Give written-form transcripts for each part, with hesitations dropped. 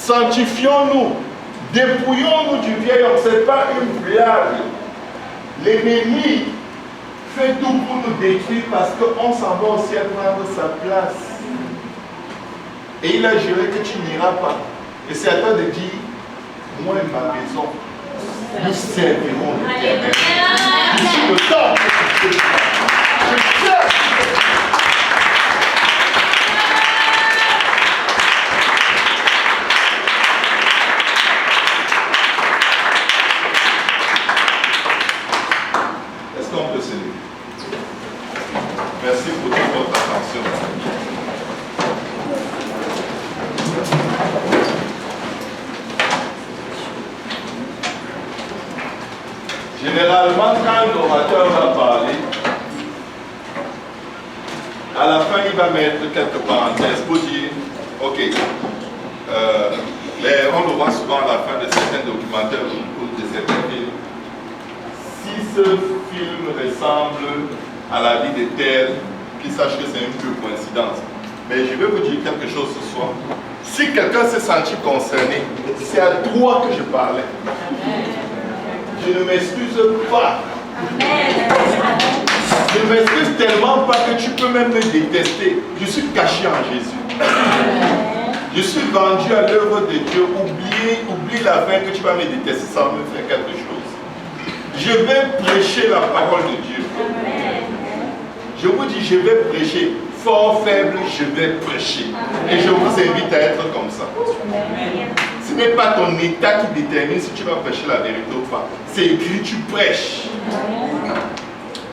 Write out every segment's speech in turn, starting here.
Sanctifions-nous. Dépouillons-nous du vieil homme. Ce n'est pas une blague. L'ennemi fait tout pour nous détruire parce qu'on s'en va aussi à prendre sa place. Et il a juré que tu n'iras pas. Et c'est à toi de dire, moi et ma maison, nous servirons l'Éternel. Je suis le temple de Dieu. Je cherche. Est-ce qu'on peut se lever? Merci pour toute votre attention. Généralement, quand l'orateur va parler, à la fin, il va mettre quelques parenthèses pour dire, ok, on le voit souvent à la fin de certains documentaires ou de certains films. Si ce film ressemble à la vie de tel, qu'il sache que c'est une pure coïncidence. Mais je vais vous dire quelque chose ce soir. Si quelqu'un s'est senti concerné, c'est à toi que je parlais. Je ne m'excuse pas. Je ne m'excuse tellement pas que tu peux même me détester. Je suis caché en Jésus. Je suis vendu à l'œuvre de Dieu. Oublie la fin que tu vas me détester sans me faire quelque chose. Je vais prêcher la parole de Dieu. Je vous dis, je vais prêcher. Fort, faible, je vais prêcher. Et je vous invite à être comme ça. Ce n'est pas ton état qui détermine si tu vas prêcher la vérité ou pas. C'est écrit, tu prêches.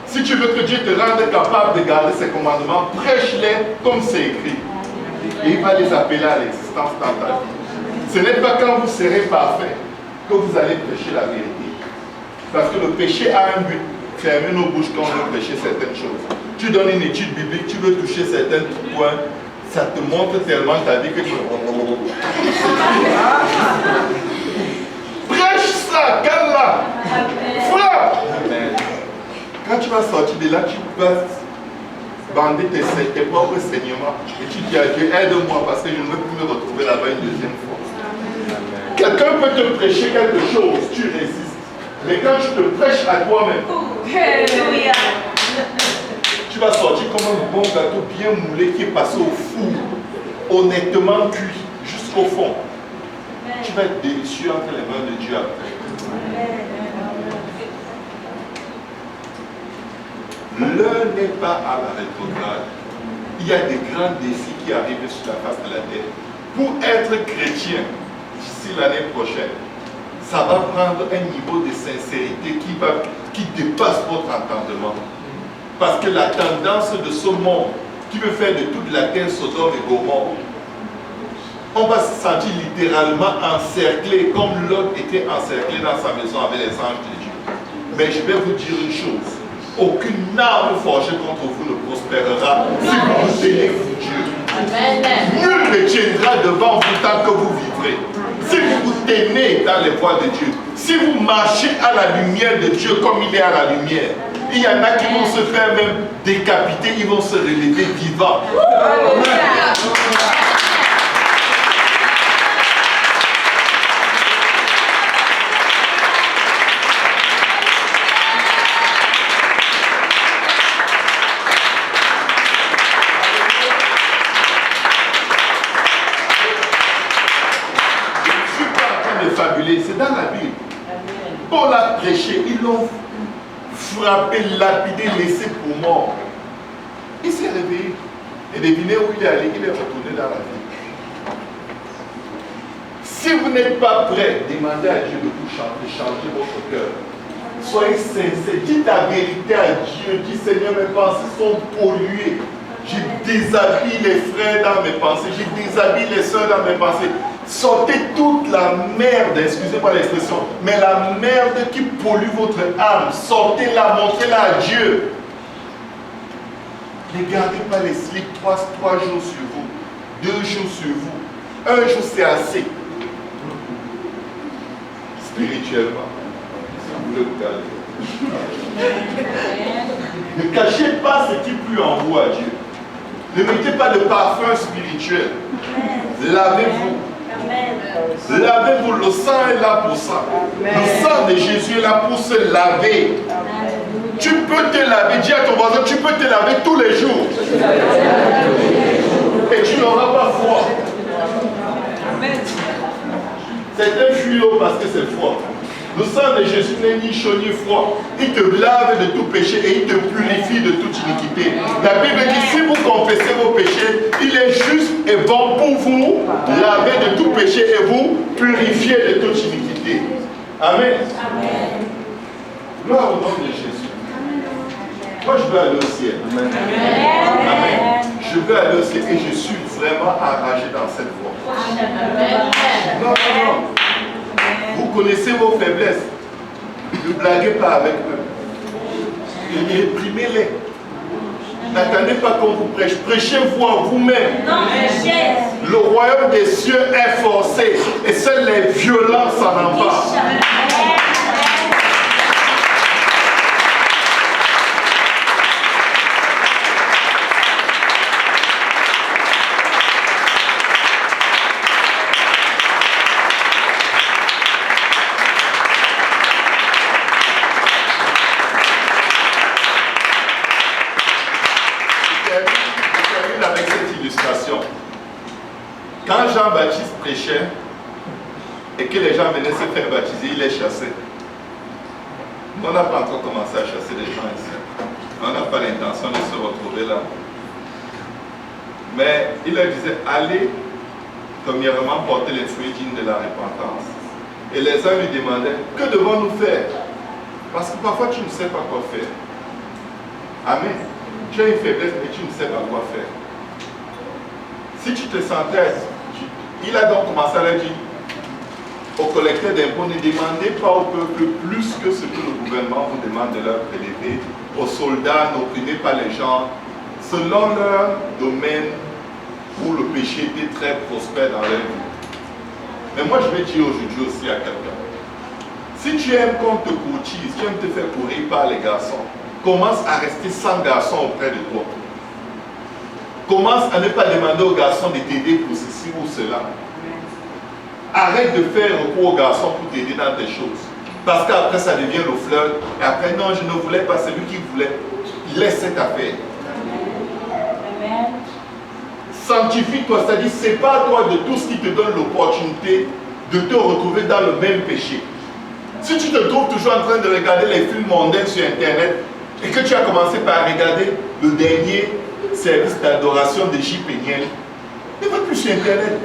Si tu veux que Dieu te rende capable de garder ses commandements, prêche-les comme c'est écrit. Et il va les appeler à l'existence dans ta vie. Ce n'est pas quand vous serez parfait que vous allez prêcher la vérité. Parce que le péché a un but. Fermer nos bouches quand on veut prêcher certaines choses. Tu donnes une étude biblique, tu veux toucher certains points, ça te montre tellement ta vie que tu... Prêche ça, calme-la. Frappe. Quand tu vas sortir de là, tu vas bander tes propres saignements. Et tu dis à Dieu, aide-moi parce que je ne veux plus me retrouver là-bas une deuxième fois. Quelqu'un peut te prêcher quelque chose, tu résistes. Mais quand tu te prêches à toi-même, tu vas sortir comme un bon gâteau bien moulé qui est passé au four, honnêtement cuit, jusqu'au fond. Tu vas être délicieux entre les mains de Dieu après. L'heure n'est pas à la rétrograde. Il y a des grands défis qui arrivent sur la face de la terre. Pour être chrétien, d'ici l'année prochaine, ça va prendre un niveau de sincérité qui dépasse votre entendement. Parce que la tendance de ce monde qui veut faire de toute la terre Sodome et Gomorrhe, on va se sentir littéralement encerclé comme Lot était encerclé dans sa maison avec les anges de Dieu. Mais je vais vous dire une chose, aucune arme forgée contre vous ne prospérera si vous vous tenez pour Dieu. Nul ne tiendra devant vous tant que vous vivrez. Si vous vous tenez dans les voies de Dieu, si vous marchez à la lumière de Dieu comme il est à la lumière, il y en a qui vont se faire même décapiter, ils vont se relever vivants. C'est dans la Bible. Paul a prêché, ils l'ont frappé, lapidé, laissé pour mort. Il s'est réveillé. Et devinez où il est allé, il est retourné dans la vie. Si vous n'êtes pas prêt, demandez à Dieu de vous changer votre cœur. Soyez sincères, dites la vérité à Dieu. Dites Seigneur, mes pensées sont polluées. Je déshabille les frères dans mes pensées, je déshabille les soeurs dans mes pensées. Sortez toute la merde, excusez-moi l'expression, mais la merde qui pollue votre âme, sortez-la, montrez-la à Dieu. Ne gardez pas les slips 3 jours sur vous, 2 jours sur vous, 1 jour c'est assez. Spirituellement, si vous voulez vous garder. Ne cachez pas ce qui pue en vous à Dieu. Ne mettez pas de parfum spirituel. Lavez-vous. Amen. Pour le sang est là pour ça. Le sang de Jésus est là pour se laver. Tu peux te laver. Dis à ton voisin, tu peux te laver tous les jours. Et tu n'auras pas froid. Certains fuient l'eau parce que c'est froid. Le sang de Jésus n'est ni chaud ni froid. Il te lave de tout péché et il te purifie de toute iniquité. La Bible dit, si vous confessez vos péchés, il est juste et bon pour vous laver de tout péché et vous purifier de toute iniquité. Amen. Gloire au nom de Jésus. Moi, je veux aller au ciel. Amen. Amen. Je veux aller au ciel et je suis vraiment enragé dans cette voie. Non, non, non. Vous connaissez vos faiblesses. Ne blaguez pas avec eux. Réprimez-les. N'attendez pas qu'on vous prêche. Prêchez-vous à vous-même. Le royaume des cieux est forcé et seuls les violents s'en emparent. Quand Jean-Baptiste prêchait et que les gens venaient se faire baptiser, il les chassait. Nous, on n'a pas encore commencé à chasser les gens ici. On n'a pas l'intention de se retrouver là. Mais il leur disait, allez, premièrement, porter les fruits dignes de la repentance. Et les uns lui demandaient, que devons-nous faire? Parce que parfois tu ne sais pas quoi faire. Amen. Tu as une faiblesse, mais tu ne sais pas quoi faire. Si tu te sentais, il a donc commencé à leur dire aux collecteurs d'impôts, ne demandez pas au peuple plus que ce que le gouvernement vous demande de leur prélever. Aux soldats, n'opprimez pas les gens selon leur domaine où le péché était très prospère dans leur vie. Mais moi je vais dire aujourd'hui aussi à quelqu'un, si tu aimes qu'on te courtise, tu aimes te faire courir par les garçons, commence à rester sans garçons auprès de toi. Commence à ne pas demander aux garçons de t'aider pour ceci ou cela. Arrête de faire recours aux garçons pour t'aider dans des choses. Parce qu'après ça devient le flirt. Et après, non, je ne voulais pas, c'est lui qui voulait. Laisse cette affaire. Sanctifie-toi, c'est-à-dire sépare-toi de tout ce qui te donne l'opportunité de te retrouver dans le même péché. Si tu te trouves toujours en train de regarder les films mondains sur Internet et que tu as commencé par regarder le dernier service d'adoration de J. Péniel, ne va plus sur Internet.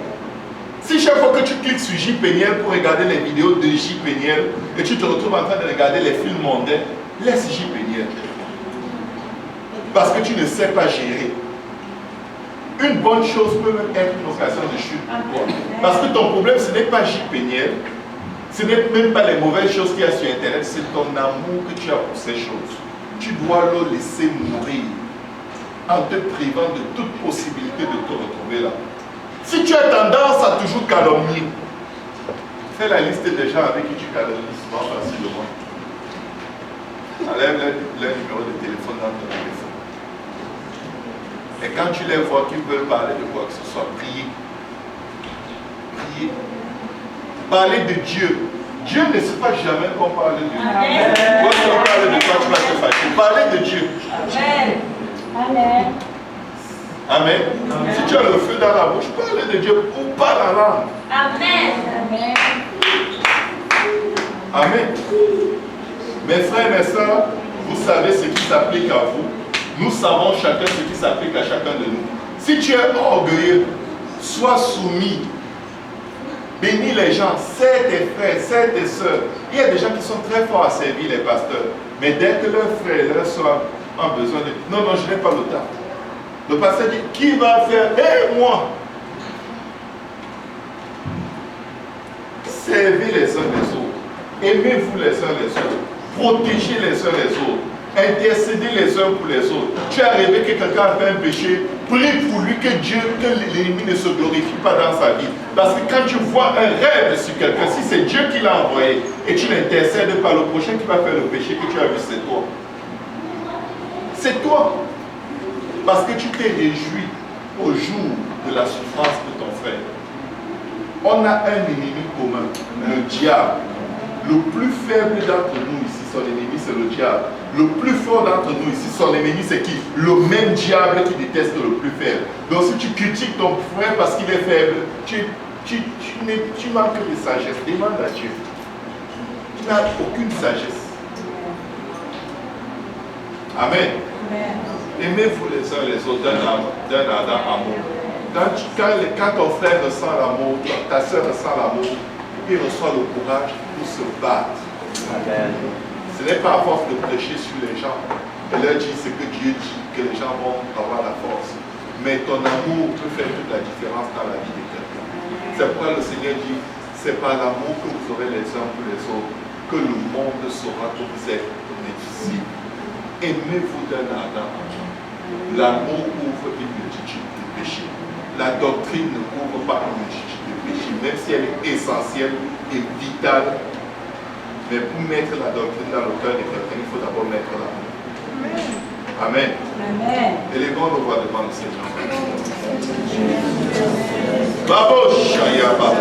Si chaque fois que tu cliques sur J. Péniel pour regarder les vidéos de J. Péniel et tu te retrouves en train de regarder les films mondains, laisse J. Péniel. Parce que tu ne sais pas gérer. Une bonne chose peut même être une occasion de chute pour toi. Parce que ton problème, ce n'est pas J. Péniel, ce n'est même pas les mauvaises choses qu'il y a sur Internet, c'est ton amour que tu as pour ces choses. Tu dois le laisser mourir en te privant de toute possibilité de te retrouver là. Si tu as tendance à toujours calomnier, fais la liste des gens avec qui tu calomnies souvent facilement. Enlève leur numéro de téléphone dans ton téléphone. Et quand tu les vois qui veulent parler de quoi que ce soit, priez. Priez. Parlez de Dieu. Dieu ne sait pas jamais qu'on parle de Dieu. Quand on parle de toi, tu vas te fâcher. Parlez de Dieu. Amen. Amen. Amen. Amen. Si tu as le feu dans la bouche, parle de Dieu ou pas la langue. Amen. Amen. Amen. Mes frères, mes soeurs, vous savez ce qui s'applique à vous. Nous savons chacun ce qui s'applique à chacun de nous. Si tu es orgueilleux, sois soumis. Bénis les gens, sers tes frères, sers tes soeurs. Il y a des gens qui sont très forts à servir les pasteurs. Mais dès que leurs frères et leurs soeurs ont besoin de... Non, non, je n'ai pas le temps. Le pasteur dit, qui va faire? Et moi. Servez les uns les autres. Aimez-vous les uns les autres. Protégez les uns les autres. Intercédez les uns pour les autres. Tu as rêvé que quelqu'un a fait un péché, prie pour lui que Dieu, que l'ennemi ne se glorifie pas dans sa vie. Parce que quand tu vois un rêve sur quelqu'un, si c'est Dieu qui l'a envoyé et tu n'intercèdes pas, le prochain qui va faire le péché que tu as vu, c'est toi. C'est toi. Parce que tu t'es réjoui au jour de la souffrance de ton frère. On a un ennemi commun, le diable. Le plus faible d'entre nous ici, son ennemi, c'est le diable. Le plus fort d'entre nous ici, son ennemi, c'est qui? Le même diable qui déteste le plus faible. Donc si tu critiques ton frère parce qu'il est faible, tu manques de sagesse. Demande à Dieu. Tu n'as aucune sagesse. Amen. Aimez-vous les uns les autres d'un ardent amour. Quand ton frère ressent l'amour, ta soeur ressent l'amour, il reçoit le courage pour se battre. Amen. Ce n'est pas à force de prêcher sur les gens et leur dire ce que Dieu dit que les gens vont avoir la force. Mais ton amour peut faire toute la différence dans la vie de quelqu'un. C'est pourquoi le Seigneur dit, c'est par l'amour que vous aurez les uns pour les autres que le monde saura que vous êtes mes disciples. Aimez-vous d'un ardent amour. L'amour ouvre une multitude de péchés. La doctrine ne couvre pas une multitude de péchés, même si elle est essentielle et vitale. Mais pour mettre la doctrine dans le cœur de quelqu'un, il faut d'abord mettre l'amour. Amen. Amen. Élevons nos voix devant le Seigneur. Babo Shaya Baba.